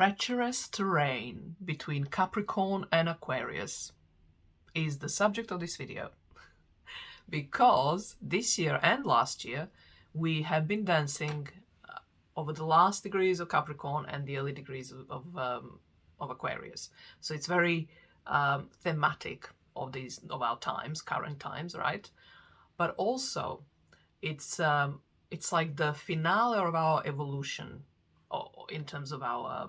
Treacherous terrain between Capricorn and Aquarius is the subject of this video. Because this year and last year we have been dancing over the last degrees of Capricorn and the early degrees of Aquarius. So it's very thematic of our times, current times, right? But also it's like the finale of our evolution, in terms of our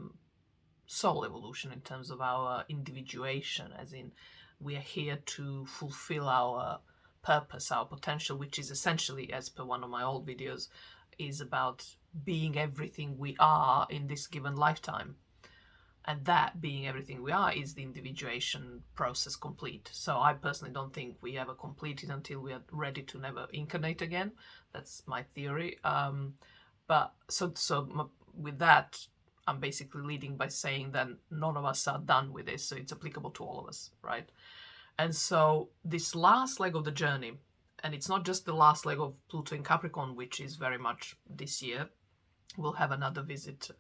soul evolution, in terms of our individuation, as in we are here to fulfill our purpose, our potential, which is essentially, as per one of my old videos, is about being everything we are in this given lifetime. And that being everything we are is the individuation process complete. So I personally don't think we ever complete it until we are ready to never incarnate again. That's my theory. But with that, I'm basically leading by saying that none of us are done with this, so it's applicable to all of us, right? And so this last leg of the journey, and it's not just the last leg of Pluto in Capricorn, which is very much this year. We'll have another visit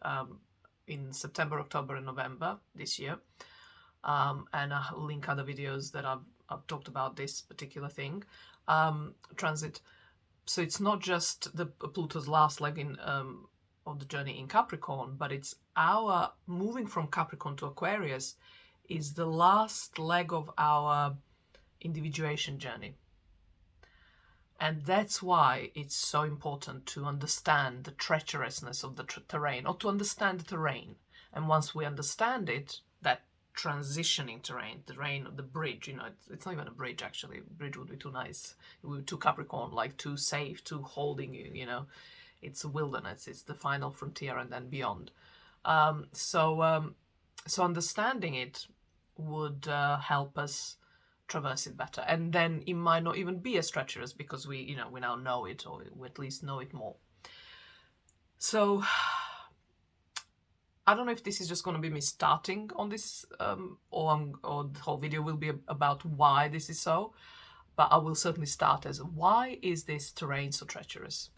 in September, October, and November this year, and I'll link other videos that I've talked about this particular thing, transit. So it's not just the Pluto's last leg in of the journey in Capricorn, but it's our moving from Capricorn to Aquarius is the last leg of our individuation journey. And that's why it's so important to understand the treacherousness of the terrain, or to understand the terrain. And once we understand it, that transitioning terrain of the bridge, it's not even a bridge actually. A bridge would be too nice. It would be too Capricorn, like too safe, too holding you, It's a wilderness. It's the final frontier and then beyond. So understanding it would help us traverse it better, and then it might not even be as treacherous because we now know it, or we at least know it more. So I don't know if this is just going to be me starting on this, or the whole video will be about why this is so, but I will certainly start as why is this terrain so treacherous?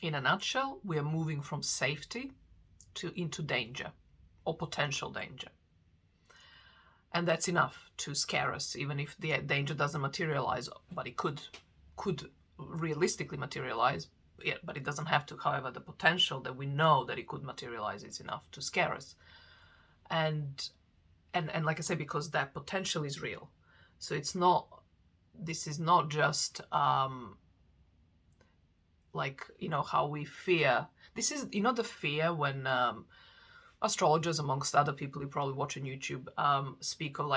In a nutshell, we are moving from safety into danger, or potential danger. And that's enough to scare us, even if the danger doesn't materialize, but it could realistically materialize, but it doesn't have to. However, the potential that we know that it could materialize is enough to scare us. And like I said, because that potential is real. So this is not just how we fear. This is, the fear when astrologers, amongst other people you probably watch on YouTube, speak of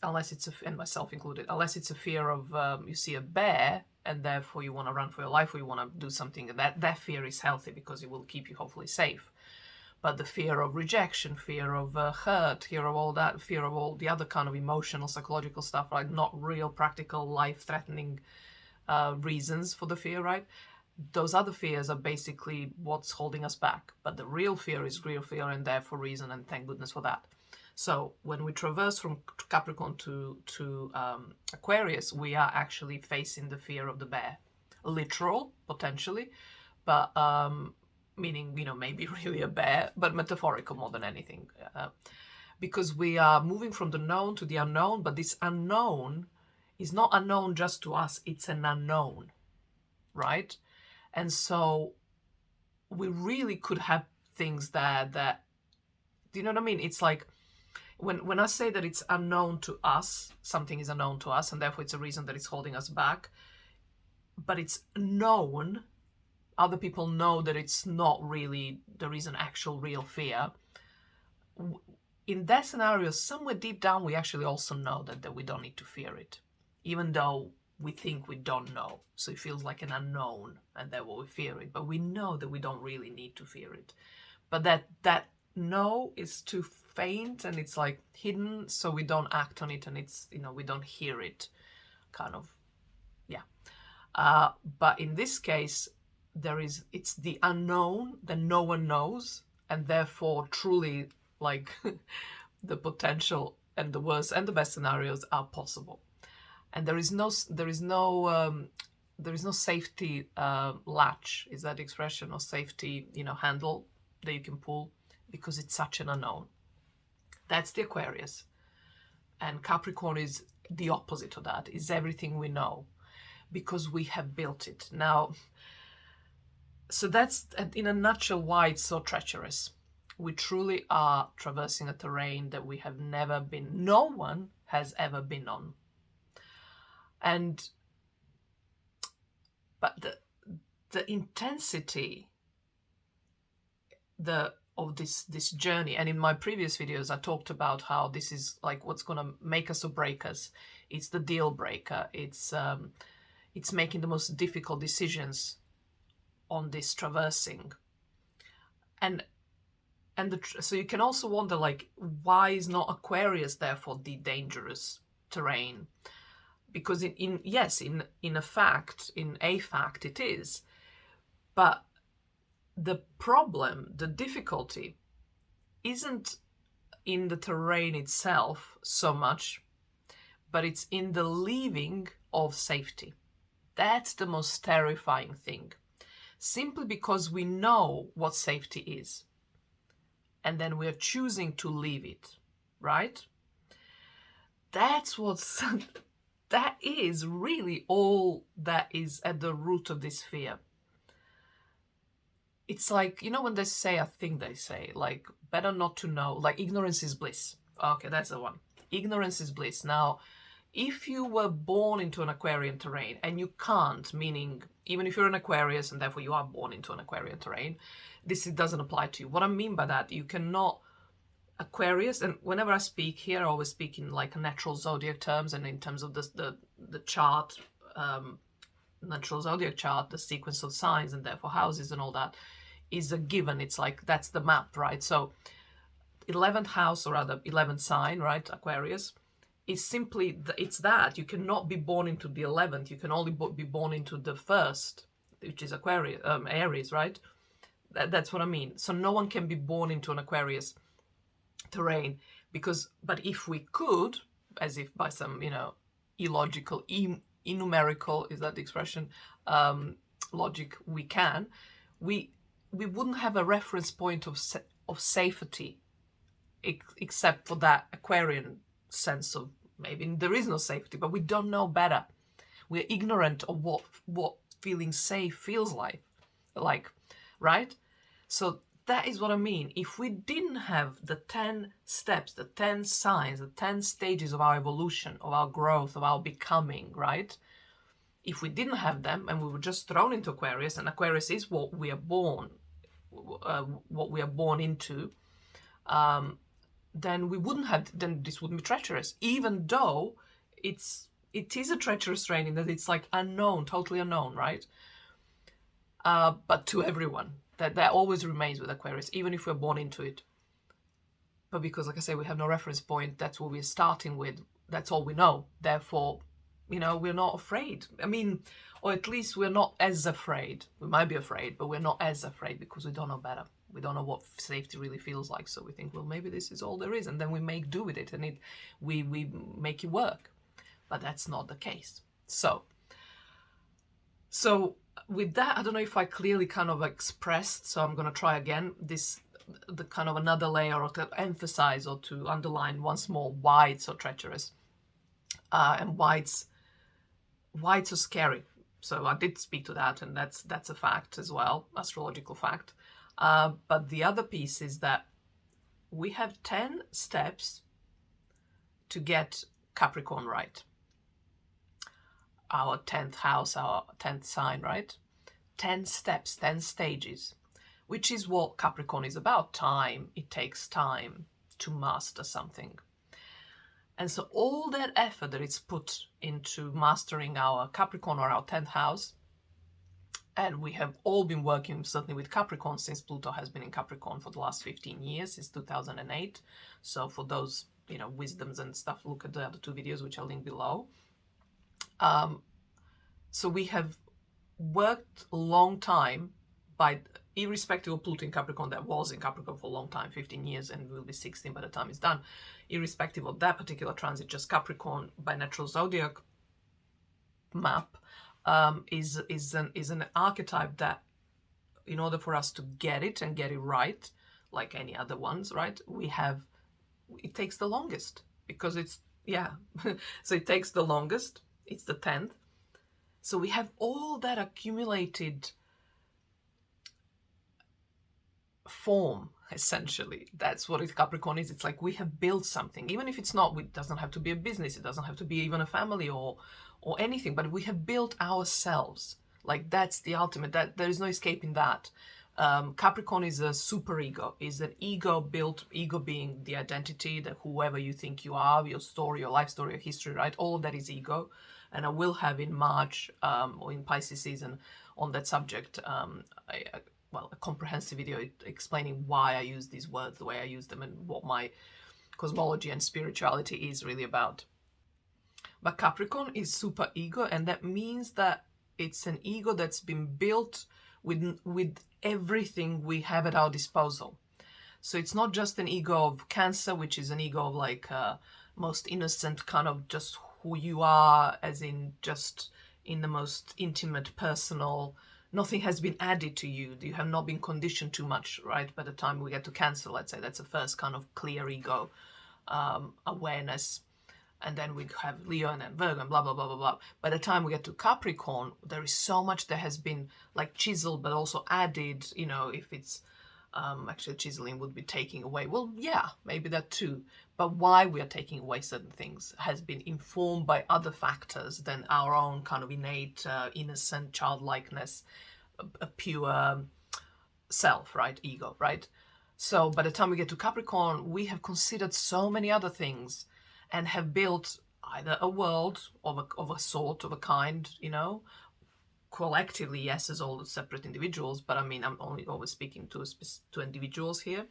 unless it's and myself included, unless it's a fear of you see a bear and therefore you want to run for your life, or you want to do something, and that fear is healthy because it will keep you hopefully safe. But the fear of rejection, fear of hurt, fear of all that, fear of all the other kind of emotional, psychological stuff, right? Not real, practical, life-threatening reasons for the fear, right? Those other fears are basically what's holding us back. But the real fear is real fear, and therefore reason, and thank goodness for that. So when we traverse from Capricorn to Aquarius, we are actually facing the fear of the bear. Literal, potentially, but meaning, maybe really a bear, but metaphorical more than anything. Because we are moving from the known to the unknown, but this unknown is not unknown just to us, it's an unknown, right? And so we really could have things that do you know what I mean? It's like when I say that it's unknown to us, something is unknown to us, and therefore it's a reason that it's holding us back, but it's known, other people know that it's not really, there is an actual real fear. In that scenario, somewhere deep down, we actually also know that we don't need to fear it, even though we think we don't know. So it feels like an unknown, and therefore we fear it. But we know that we don't really need to fear it. But that no is too faint, and it's like hidden, so we don't act on it, and it's, we don't hear it, kind of, yeah. But in this case, it's the unknown that no one knows, and therefore truly, like, the potential and the worst and the best scenarios are possible. And there is no safety latch, is that expression, or safety handle that you can pull because it's such an unknown. That's the Aquarius. And Capricorn is the opposite of that, is everything we know, because we have built it. Now, so that's, in a nutshell, why it's so treacherous. We truly are traversing a terrain that we have never been, no one has ever been on. But the intensity of this journey, and in my previous videos I talked about how this is like what's going to make us or break us. It's the deal breaker. It's making the most difficult decisions on this traversing. So you can also wonder, like, why is not Aquarius therefore the dangerous terrain? Because in a fact it is, but the problem, the difficulty, isn't in the terrain itself so much, but it's in the leaving of safety. That's the most terrifying thing. Simply because we know what safety is, and then we are choosing to leave it, right? That is really all that is at the root of this fear. It's like, you know, when they say, I think they say, like, better not to know, like, ignorance is bliss. Okay, that's the one. Ignorance is bliss. Now, if you were born into an Aquarian terrain, and you can't, meaning even if you're an Aquarius and therefore you are born into an Aquarian terrain, this doesn't apply to you. What I mean by that, you cannot, Aquarius, and whenever I speak here, I always speak in like natural zodiac terms, and in terms of the chart, natural zodiac chart, the sequence of signs and therefore houses and all that is a given. It's like, that's the map, right? So 11th house, or rather 11th sign, right, Aquarius, is simply, it's that. You cannot be born into the 11th. You can only be born into the first, which is Aquarius, Aries, right? That's what I mean. So no one can be born into an Aquarius terrain, but if we could, as if by some, illogical, innumerical, is that the expression, logic, we wouldn't have a reference point of safety, except for that Aquarian sense of maybe there is no safety, but we don't know better. We're ignorant of what feeling safe feels like, right? So that is what I mean. If we didn't have the 10 steps, the 10 signs, the 10 stages of our evolution, of our growth, of our becoming, right? If we didn't have them and we were just thrown into Aquarius, and Aquarius is what we are born into, then we wouldn't have, then this wouldn't be treacherous, even though it is a treacherous terrain in that it's like unknown, totally unknown, right? But to everyone, that always remains with Aquarius, even if we're born into it. But because, like I say, we have no reference point, that's what we're starting with, that's all we know. Therefore, we're not afraid. I mean, or at least we're not as afraid. We might be afraid, but we're not as afraid because we don't know better. We don't know what safety really feels like. So we think, well, maybe this is all there is. And then we make do with it, and we make it work. But that's not the case. So with that, I don't know if I clearly kind of expressed, so I'm going to try again, the kind of another layer, or to emphasize or to underline once more why it's so treacherous, and why it's so scary. So I did speak to that, and that's a fact as well, astrological fact. But the other piece is that we have 10 steps to get Capricorn right. Our 10th house, our 10th sign, right? 10 steps, 10 stages, which is what Capricorn is about. Time. It takes time to master something. And so all that effort that is put into mastering our Capricorn, or our 10th house, and we have all been working certainly with Capricorn since Pluto has been in Capricorn for the last 15 years, since 2008. So for those, wisdoms and stuff, look at the other 2 videos, which I'll link below. So we have worked a long time, irrespective of Pluto in Capricorn, that was in Capricorn for a long time, 15 years, and will be 16 by the time it's done. Irrespective of that particular transit, just Capricorn by natural zodiac map is an archetype that, in order for us to get it and get it right, like any other ones, right? It takes the longest because it's, yeah. So it takes the longest. It's the 10th. So we have all that accumulated form, essentially. That's what Capricorn is. It's like we have built something, even if it's not, it doesn't have to be a business, it doesn't have to be even a family or anything, but we have built ourselves. Like that's the ultimate, that there is no escaping that. Capricorn is a super ego, is an ego built, ego being the identity, that whoever you think you are, your story, your life story, your history, right? All of that is ego. And I will have in March or in Pisces season on that subject, a comprehensive video explaining why I use these words the way I use them and what my cosmology and spirituality is really about. But Capricorn is super ego, and that means that it's an ego that's been built with everything we have at our disposal. So it's not just an ego of Cancer, which is an ego of like most innocent kind of just who you are, as in just in the most intimate, personal. Nothing has been added to you. You have not been conditioned too much, right? By the time we get to Cancer, let's say, that's the first kind of clear ego awareness. And then we have Leo and then Virgo and blah, blah, blah, blah, blah. By the time we get to Capricorn, there is so much that has been like chiseled, but also added, you know, if it's actually chiseling would be taking away. Well, yeah, maybe that too. But why we are taking away certain things has been informed by other factors than our own kind of innate, innocent childlikeness, a pure self, right? Ego, right? So by the time we get to Capricorn, we have considered so many other things and have built either a world of a sort, of a kind, you know, collectively, yes, as all separate individuals, but I mean, I'm only always speaking to individuals here.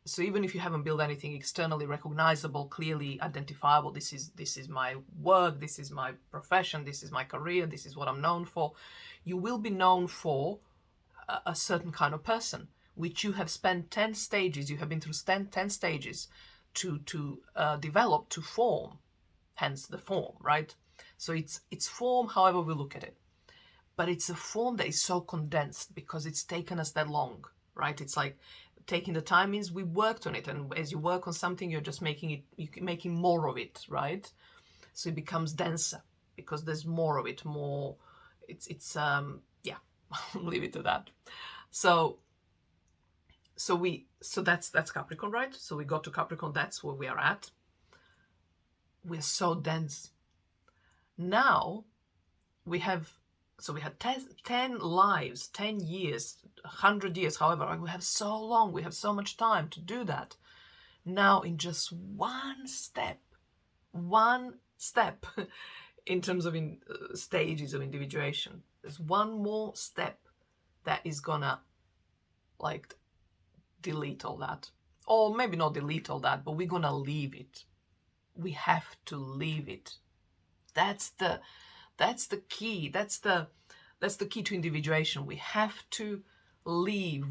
So even if you haven't built anything externally recognizable, clearly identifiable, this is my work, this is my profession, this is my career, this is what I'm known for, you will be known for a certain kind of person, which you have spent 10 stages, you have been through 10 stages to develop, to form, hence the form, right? So it's form however we look at it. But it's a form that is so condensed because it's taken us that long, right? It's like taking the time means we worked on it, and as you work on something, you're just making more of it, right? So it becomes denser because there's more of it, more. It's yeah, I'll leave it to that. So that's Capricorn, right? So we got to Capricorn, that's where we are at. We're so dense. Now we had 10 lives, 10 years, 100 years, however, we have so long, we have so much time to do that. Now in just one step in terms of stages of individuation, there's one more step that is gonna like delete all that. Or maybe not delete all that, but we're gonna leave it. We have to leave it. That's the key. That's the key to individuation. We have to leave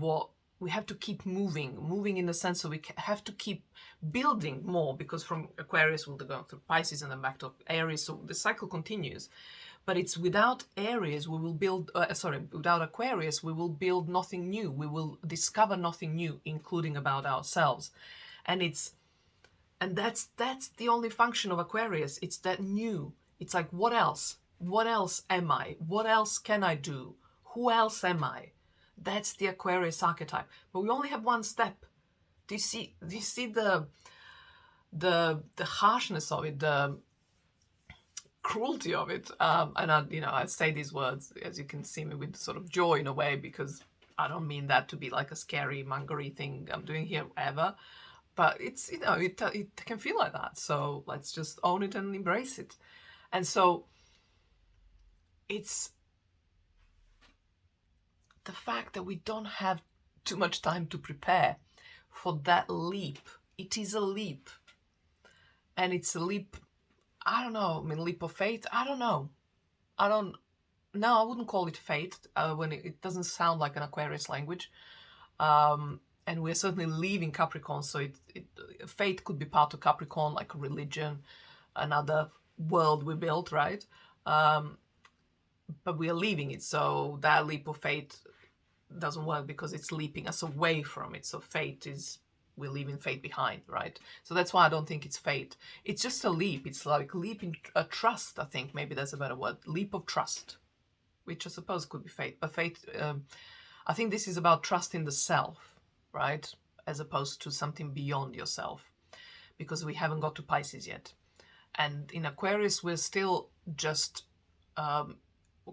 we have to keep moving in the sense of we have to keep building more, because from Aquarius we'll go through Pisces and then back to Aries, so the cycle continues. But it's without Aries we will build, without Aquarius we will build nothing new. We will discover nothing new, including about ourselves. And that's the only function of Aquarius. It's that new. It's like, what else? What else am I? What else can I do? Who else am I? That's the Aquarius archetype. But we only have one step. Do you see the harshness of it, the cruelty of it? And I say these words, as you can see me, with sort of joy in a way, because I don't mean that to be like a scary mongery thing I'm doing here ever. But it's, it can feel like that. So let's just own it and embrace it. And so it's the fact that we don't have too much time to prepare for that leap. It is a leap. And it's a leap, I don't know, leap of faith. I don't know. No, I wouldn't call it fate when it doesn't sound like an Aquarius language. And we're certainly leaving Capricorn, so fate could be part of Capricorn, like a religion, another world we built, right? But we are leaving it, so that leap of faith doesn't work because it's leaping us away from it. So fate is, we're leaving fate behind, right? So that's why I don't think it's fate. It's just a leap. It's like leaping a trust, I think. Maybe that's a better word. Leap of trust, which I suppose could be fate. But fate, I think this is about trust in the self, right? As opposed to something beyond yourself, because we haven't got to Pisces yet. And in Aquarius, we're still just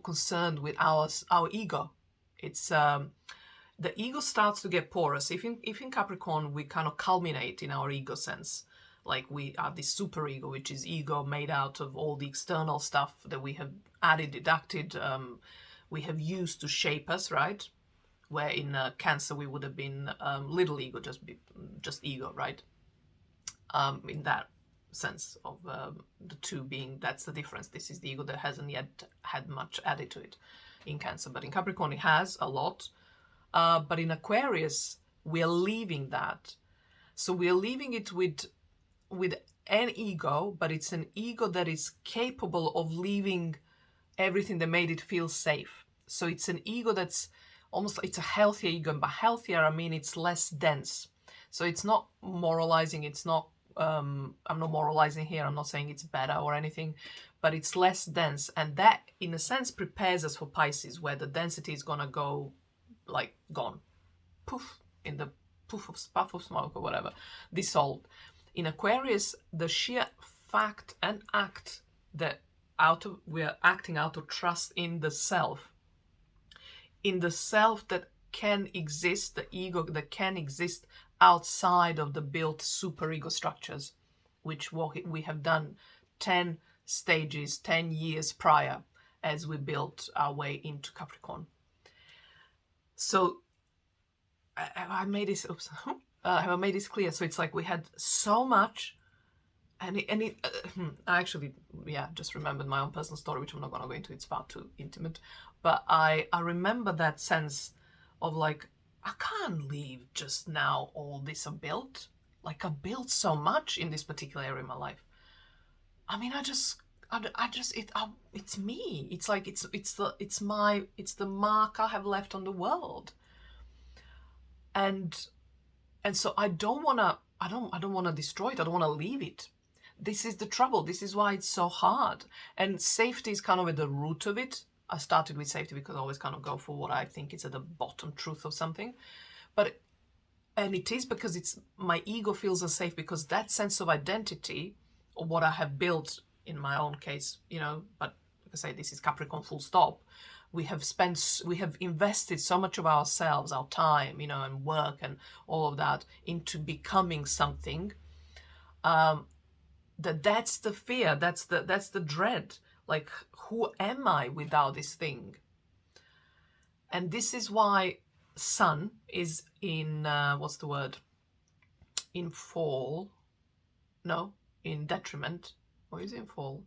concerned with our ego. It's the ego starts to get porous. If in Capricorn we kind of culminate in our ego sense, like we have this super ego, which is ego made out of all the external stuff that we have added, deducted, we have used to shape us, right? Where in Cancer we would have been little ego, just ego, right? In that sense of the two being, that's the difference. This is the ego that hasn't yet had much added to it in Cancer, but in Capricorn it has a lot. But in Aquarius we're leaving that, so we're leaving it with an ego, but it's an ego that is capable of leaving everything that made it feel safe. So it's an ego that's almost, it's a healthier ego, and by healthier I mean it's less dense. So it's not moralizing, it's not I'm not moralizing here, I'm not saying it's better or anything, but it's less dense, and that in a sense prepares us for Pisces, where the density is gonna go like gone, poof, in the puff of smoke or whatever, dissolved. In Aquarius, the sheer fact and act that we're acting out of trust in the self that can exist, the ego that can exist outside of the built super ego structures, which we have done 10 stages, 10 years prior, as we built our way into Capricorn. So I made this, have I made this clear? So it's like we had so much, and I actually, just remembered my own personal story, which I'm not going to go into, it's far too intimate, but I remember that sense of like, I can't leave just now all this I've built. Like, I built so much in this particular area of my life. I mean, it's me. It's like, it's the mark I have left on the world. And so I don't want to destroy it. I don't want to leave it. This is the trouble. This is why it's so hard. And safety is kind of at the root of it. I started with safety because I always kind of go for what I think is at the bottom truth of something. And it is because it's my ego feels unsafe, because that sense of identity, or what I have built in my own case, but like I say, this is Capricorn full stop. We have invested so much of ourselves, our time, and work and all of that into becoming something. That's the fear, that's the dread. Like, who am I without this thing? And this is why Sun is in, in fall. No, in detriment. Or is it in fall?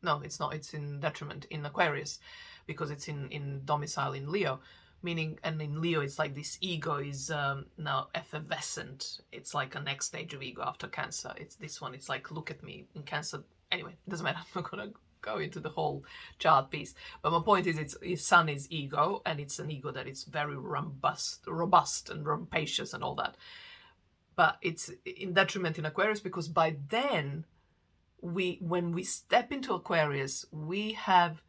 No, it's not. It's in detriment in Aquarius, because it's in domicile in Leo. Meaning, and in Leo, it's like this ego is now effervescent. It's like a next stage of ego after Cancer. It's this one. It's like, look at me in Cancer. Anyway, it doesn't matter. I'm not going to go into the whole chart piece. But my point is, its Sun is ego, and it's an ego that is very robust and rampacious and all that. But it's in detriment in Aquarius, because by then, when we step into Aquarius, we have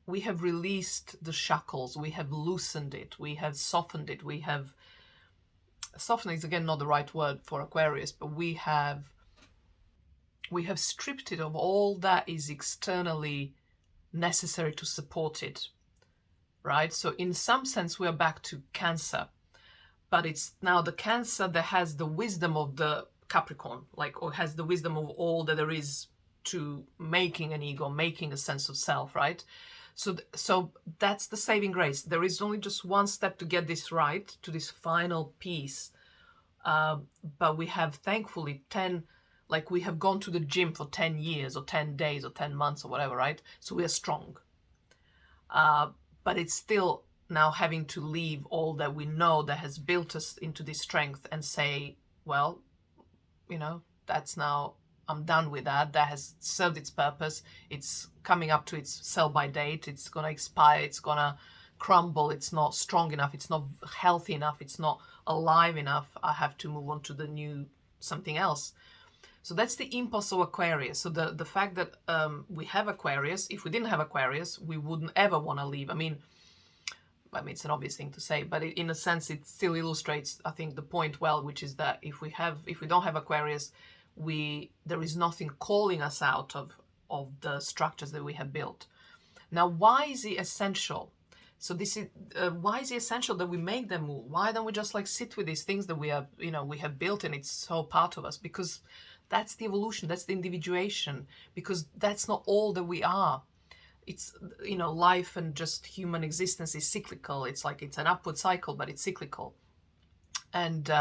released the shackles, we have loosened it, we have softened it, softening is again not the right word for Aquarius, but we have stripped it of all that is externally necessary to support it, right? So in some sense, we're back to Cancer, but it's now the Cancer that has the wisdom of the Capricorn, or has the wisdom of all that there is to making an ego, making a sense of self, right? So that's the saving grace. There is only just one step to get this right, to this final piece. But we have, thankfully, we have gone to the gym for 10 years or 10 days or 10 months or whatever, right? So we are strong. But it's still now having to leave all that we know that has built us into this strength and say, well, that's now, I'm done with that. That has served its purpose. It's coming up to its sell-by date. It's going to expire. It's going to crumble, it's not strong enough, it's not healthy enough, it's not alive enough, I have to move on to the new something else. So that's the impulse of Aquarius. So the fact that we have Aquarius, if we didn't have Aquarius, we wouldn't ever want to leave. I mean, it's an obvious thing to say, but in a sense, it still illustrates, I think, the point well, which is that if we don't have Aquarius, there is nothing calling us out of the structures that we have built. Now, why is it essential? So this is why is it essential that we make them move? Why don't we just like sit with these things that we have built and it's so part of us? Because that's the evolution, that's the individuation, because that's not all that we are. It's, life and just human existence is cyclical. It's like it's an upward cycle, but it's cyclical. And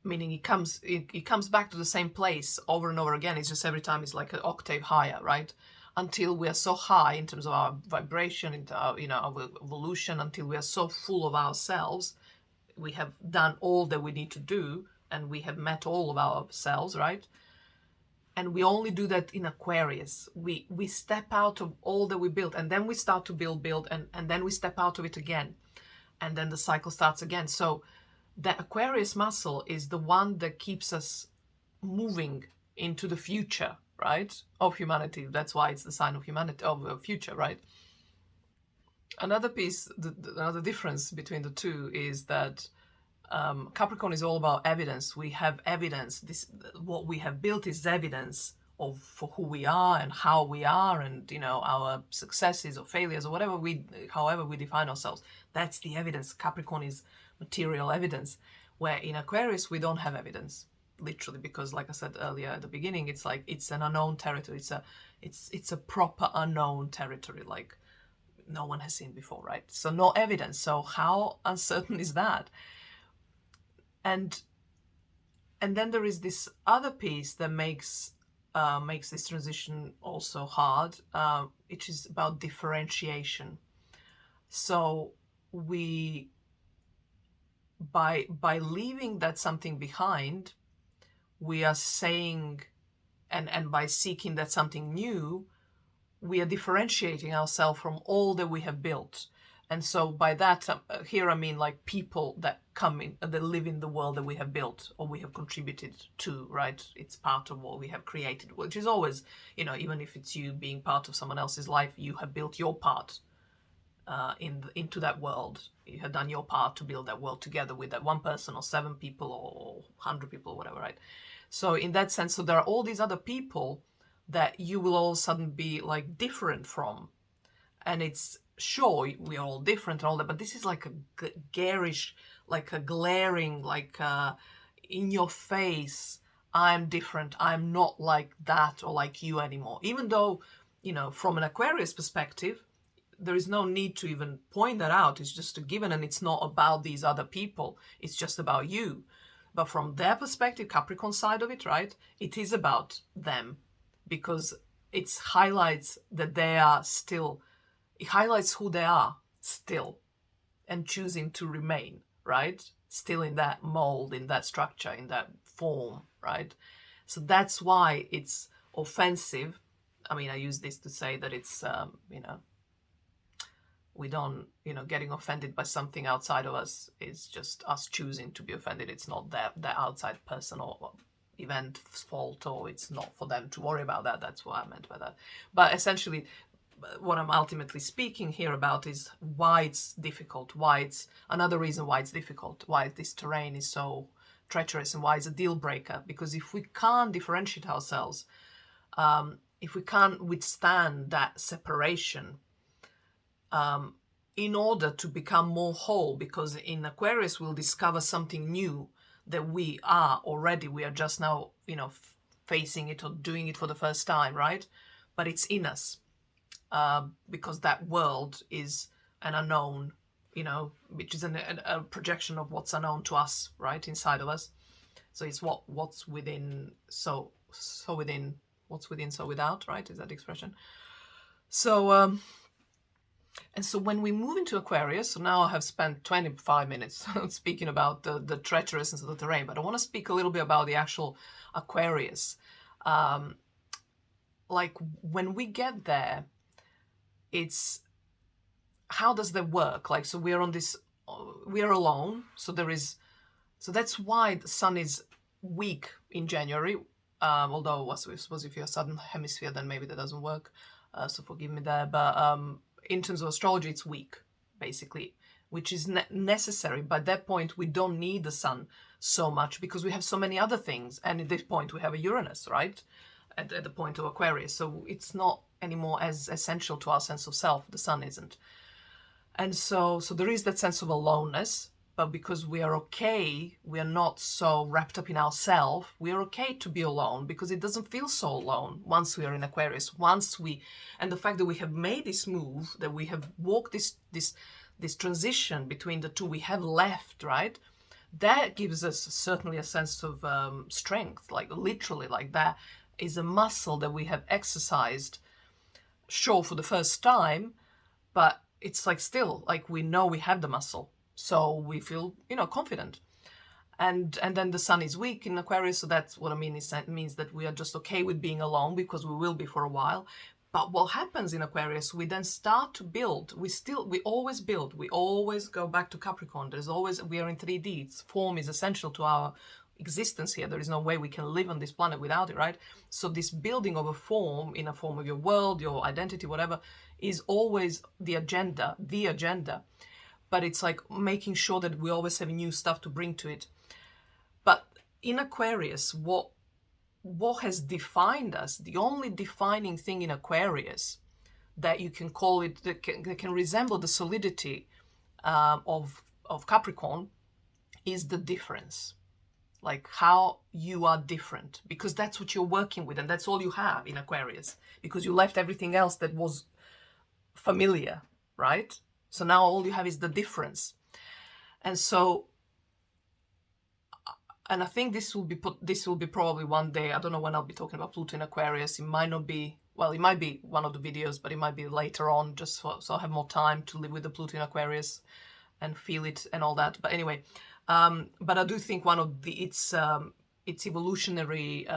meaning it comes back to the same place over and over again. It's just every time it's like an octave higher, right? Until we are so high in terms of our vibration, into our, our evolution, until we are so full of ourselves, we have done all that we need to do, and we have met all of ourselves, right? And we only do that in Aquarius. We step out of all that we built, and then we start to build, and then we step out of it again. And then the cycle starts again. So the Aquarius muscle is the one that keeps us moving into the future, right? Of humanity. That's why it's the sign of humanity, of the future, right? Another piece, another difference between the two is that Capricorn is all about evidence. We have evidence. What we have built is evidence for who we are and how we are, and our successes or failures or however we define ourselves. That's the evidence. Capricorn is material evidence, where in Aquarius we don't have evidence, literally, because like I said earlier at the beginning, it's like it's an unknown territory. It's a proper unknown territory, like no one has seen before, right? So no evidence. So how uncertain is that? And then there is this other piece that makes this transition also hard, which is about differentiation. So by leaving that something behind, we are saying, and by seeking that something new, we are differentiating ourselves from all that we have built. And so by that, here I mean like people that come in, that live in the world that we have built or we have contributed to, right? It's part of what we have created, which is always, even if it's you being part of someone else's life, you have built your part into that world. You have done your part to build that world together with that one person or 7 people or 100 people or whatever, right? So in that sense, so there are all these other people that you will all of a sudden be like different from. And it's, sure, we are all different and all that, but this is like a garish, like a glaring, like in your face, I'm different, I'm not like that or like you anymore. Even though, from an Aquarius perspective, there is no need to even point that out. It's just a given, and it's not about these other people. It's just about you. But from their perspective, Capricorn side of it, right, it is about them, because it highlights that they are still, it highlights who they are still and choosing to remain, right? Still in that mold, in that structure, in that form, right? So that's why it's offensive. I mean, I use this to say that it's, we don't, getting offended by something outside of us is just us choosing to be offended. It's not that outside person or event's fault, or it's not for them to worry about that. That's what I meant by that. But essentially, what I'm ultimately speaking here about is why it's difficult, why it's another reason why it's difficult, why this terrain is so treacherous, and why it's a deal breaker. Because if we can't differentiate ourselves, if we can't withstand that separation, in order to become more whole, because in Aquarius we'll discover something new that we are already, we are just now, facing it or doing it for the first time, right? But it's in us. Because that world is an unknown, which is a projection of what's unknown to us, right, inside of us. So it's what's within, so within, what's within, so without, right? Is that the expression? So, and so when we move into Aquarius, so now I have spent 25 minutes speaking about the treacherousness of the terrain, but I want to speak a little bit about the actual Aquarius. Like when we get there, it's how does that work? Like, so we're on this, we're alone. So that's why the sun is weak in January. Although I suppose if you're southern hemisphere, then maybe that doesn't work. So forgive me there. But in terms of astrology, it's weak, basically, which is necessary. By that point, we don't need the sun so much because we have so many other things. And at this point, we have a Uranus, right? At the point of Aquarius. So it's not anymore as essential to our sense of self. The sun isn't. And so there is that sense of aloneness. But because we are okay, we are not so wrapped up in ourselves, we are okay to be alone because it doesn't feel so alone once we are in Aquarius. And the fact that we have made this move, that we have walked this transition between the two, we have left, right? That gives us certainly a sense of strength, like literally, like that is a muscle that we have exercised, sure, for the first time, but it's like still, like we know we have the muscle. So we feel, confident. And then the sun is weak in Aquarius, so that's what I mean. It means that we are just okay with being alone because we will be for a while. But what happens in Aquarius, we then start to build. We always build. We always go back to Capricorn. We are in 3D. Form is essential to our existence here. There is no way we can live on this planet without it, right? So this building of a form, in a form of your world, your identity, whatever, is always the agenda. But it's like making sure that we always have new stuff to bring to it. But in Aquarius, what has defined us, the only defining thing in Aquarius that you can call it, that can resemble the solidity of Capricorn, is the difference. Like how you are different, because that's what you're working with, and that's all you have in Aquarius, because you left everything else that was familiar, right? So now all you have is the difference. And I think this will be probably one day, I don't know when I'll be talking about Pluto in Aquarius. It might not be, well, it might be one of the videos, but it might be later on, just so I have more time to live with the Pluto in Aquarius and feel it and all that. But anyway, but I do think one of its evolutionary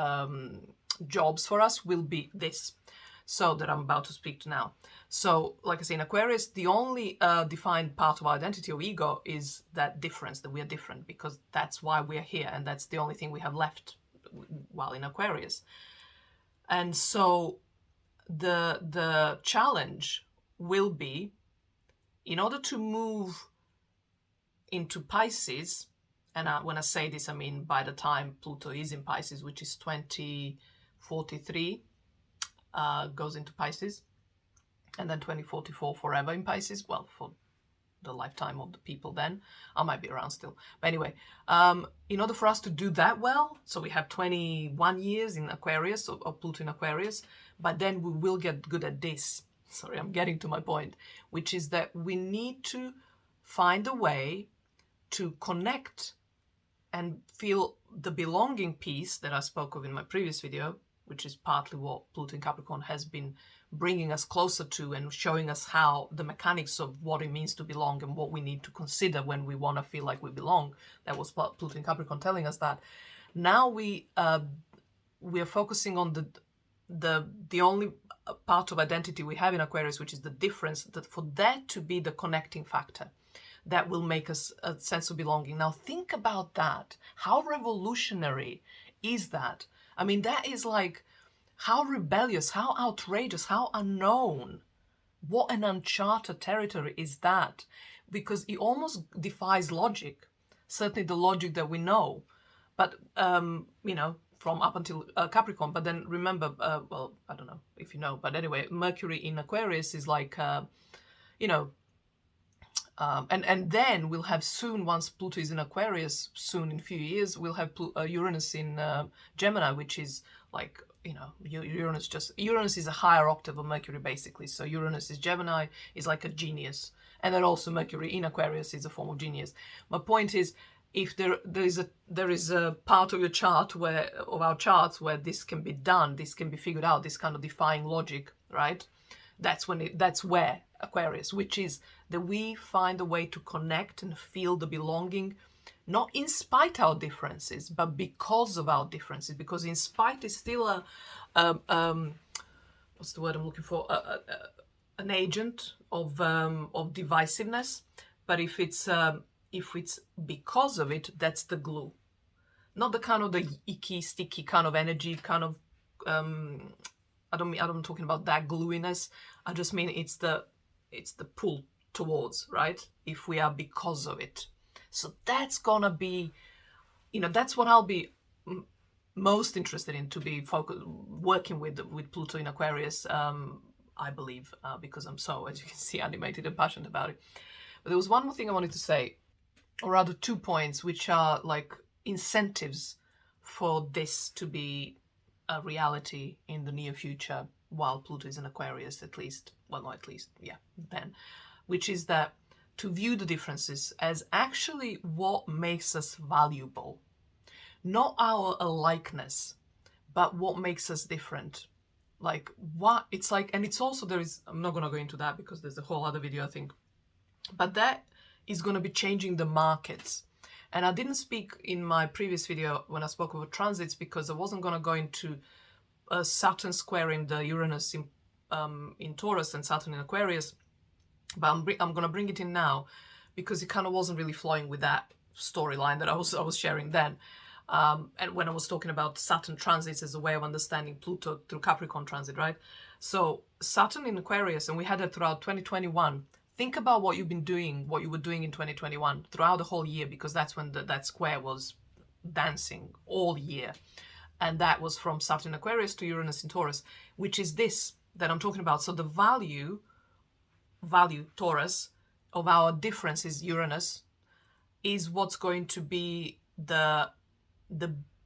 jobs for us will be this. So that I'm about to speak to now. So, like I say, in Aquarius, the only defined part of our identity or ego is that difference, that we are different, because that's why we are here, and that's the only thing we have left while in Aquarius. And so the challenge will be, in order to move into Pisces, and when I say this, I mean by the time Pluto is in Pisces, which is 2043, goes into Pisces, and then 2044 forever in Pisces. Well, for the lifetime of the people then. I might be around still. But anyway, in order for us to do that well, so we have 21 years in Aquarius, of Pluto in Aquarius, but then we will get good at this. Sorry, I'm getting to my point, which is that we need to find a way to connect and feel the belonging piece that I spoke of in my previous video, which is partly what Pluto in Capricorn has been bringing us closer to and showing us how the mechanics of what it means to belong and what we need to consider when we want to feel like we belong. That was Pluto in Capricorn telling us that. Now we are focusing on the only part of identity we have in Aquarius, which is the difference, that for that to be the connecting factor that will make us a sense of belonging. Now think about that. How revolutionary is that? I mean, that is like, how rebellious, how outrageous, how unknown. What an uncharted territory is that? Because it almost defies logic, certainly the logic that we know. But, from up until Capricorn. But then remember, well, I don't know if you know, but anyway, Mercury in Aquarius is like, and then we'll have soon, once Pluto is in Aquarius, soon in a few years, we'll have Uranus in Gemini, which is like, Uranus is a higher octave of Mercury, basically. So Uranus is Gemini, is like a genius. And then also Mercury in Aquarius is a form of genius. My point is, if there is a part of your chart of our charts where this can be done, this can be figured out, this kind of defying logic, right? That's where Aquarius, which is that we find a way to connect and feel the belonging, not in spite of our differences, but because of our differences. Because in spite is still what's the word I'm looking for? An agent of divisiveness. But if it's because of it, that's the glue, not the kind of the icky, sticky kind of energy, kind of. I'm talking about that gluiness. I just mean it's the pull towards, right? If we are because of it. So that's gonna be, that's what I'll be most interested in, to be working with Pluto in Aquarius, I believe, because I'm so, as you can see, animated and passionate about it. But there was one more thing I wanted to say, or rather 2 points, which are like incentives for this to be a reality in the near future, while Pluto is in Aquarius, at least. Well, not at least, yeah, then. Which is that to view the differences as actually what makes us valuable. Not our alikeness, but what makes us different. Like what it's like, and it's also, I'm not going to go into that because there's a whole other video, I think. But that is going to be changing the markets. And I didn't speak in my previous video when I spoke about transits because I wasn't going to go into Saturn squaring the Uranus in Taurus and Saturn in Aquarius. But I'm going to bring it in now because it kind of wasn't really flowing with that storyline that I was sharing then. And when I was talking about Saturn transits as a way of understanding Pluto through Capricorn transit, right? So Saturn in Aquarius, and we had it throughout 2021. Think about what you've been doing, what you were doing in 2021 throughout the whole year, because that's when that square was dancing all year. And that was from Saturn in Aquarius to Uranus in Taurus, which is this that I'm talking about. So the value Taurus of our differences, Uranus, is what's going to be the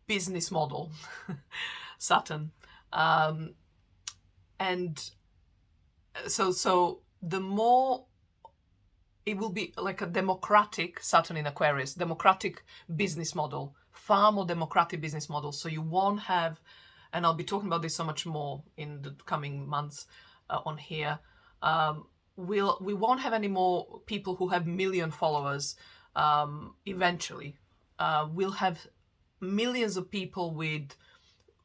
business model, Saturn. And so the more it will be like a democratic Saturn in Aquarius, democratic business model, far more democratic business model. So you won't have, and I'll be talking about this so much more in the coming months on here. We won't have any more people who have million followers. Eventually, we'll have millions of people with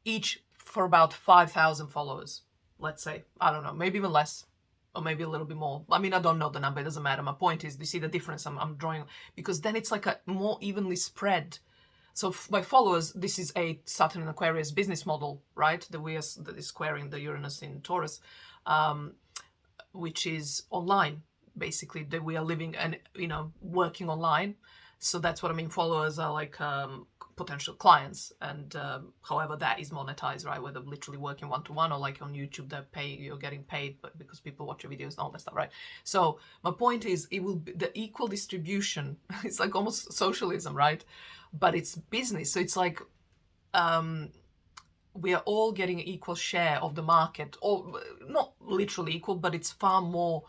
each for about 5,000 followers. Let's say, I don't know, maybe even less. Or maybe a little bit more. I mean, I don't know the number, it doesn't matter. My point is, you see the difference I'm drawing? Because then it's like a more evenly spread. So by followers, this is a Saturn in Aquarius business model, right? That is squaring the Uranus in Taurus, which is online, basically, that we are living and, working online. So that's what I mean. Followers are like potential clients, and however that is monetized, right? Whether literally working one-to-one or like on YouTube, you're getting paid, but because people watch your videos and all that stuff, right? So my point is, it will be the equal distribution. It's like almost socialism, right? But it's business. So it's like we are all getting an equal share of the market, or not literally equal, but it's far more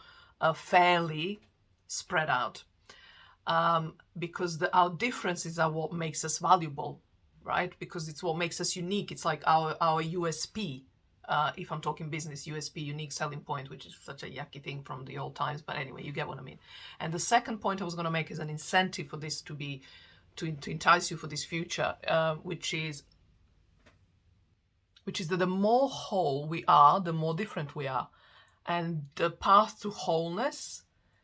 fairly spread out. Because our differences are what makes us valuable, right? Because it's what makes us unique. It's like our USP. If I'm talking business, USP, unique selling point, which is such a yucky thing from the old times. But anyway, you get what I mean. And the second point I was going to make is an incentive for this to entice you for this future, which is that the more whole we are, the more different we are. And the path to wholeness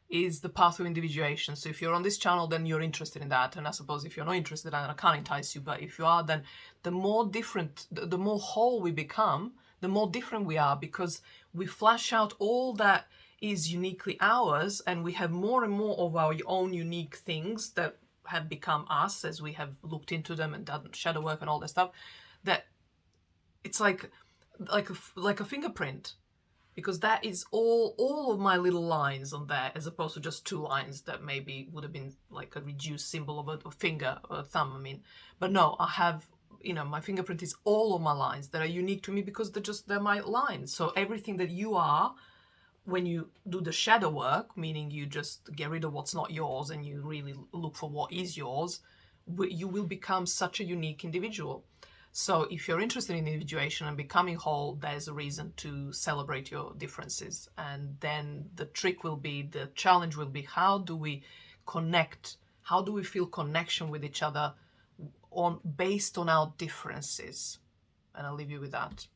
is the path to individuation. So if you're on this channel, then you're interested in that. And I suppose if you're not interested, then I can't entice you. But if you are, then the more different, the more whole we become, the more different we are, because we flash out all that is uniquely ours, and we have more and more of our own unique things that have become us as we have looked into them and done shadow work and all that stuff. That it's like a fingerprint. Because that is all of my little lines on there, as opposed to just 2 lines that maybe would have been like a reduced symbol of a finger or a thumb, I mean. But no, I have, my fingerprint is all of my lines that are unique to me, because they're my lines. So everything that you are, when you do the shadow work, meaning you just get rid of what's not yours and you really look for what is yours, you will become such a unique individual. So if you're interested in individuation and becoming whole, there's a reason to celebrate your differences. And then the challenge will be, how do we connect? How do we feel connection with each other based on our differences? And I'll leave you with that.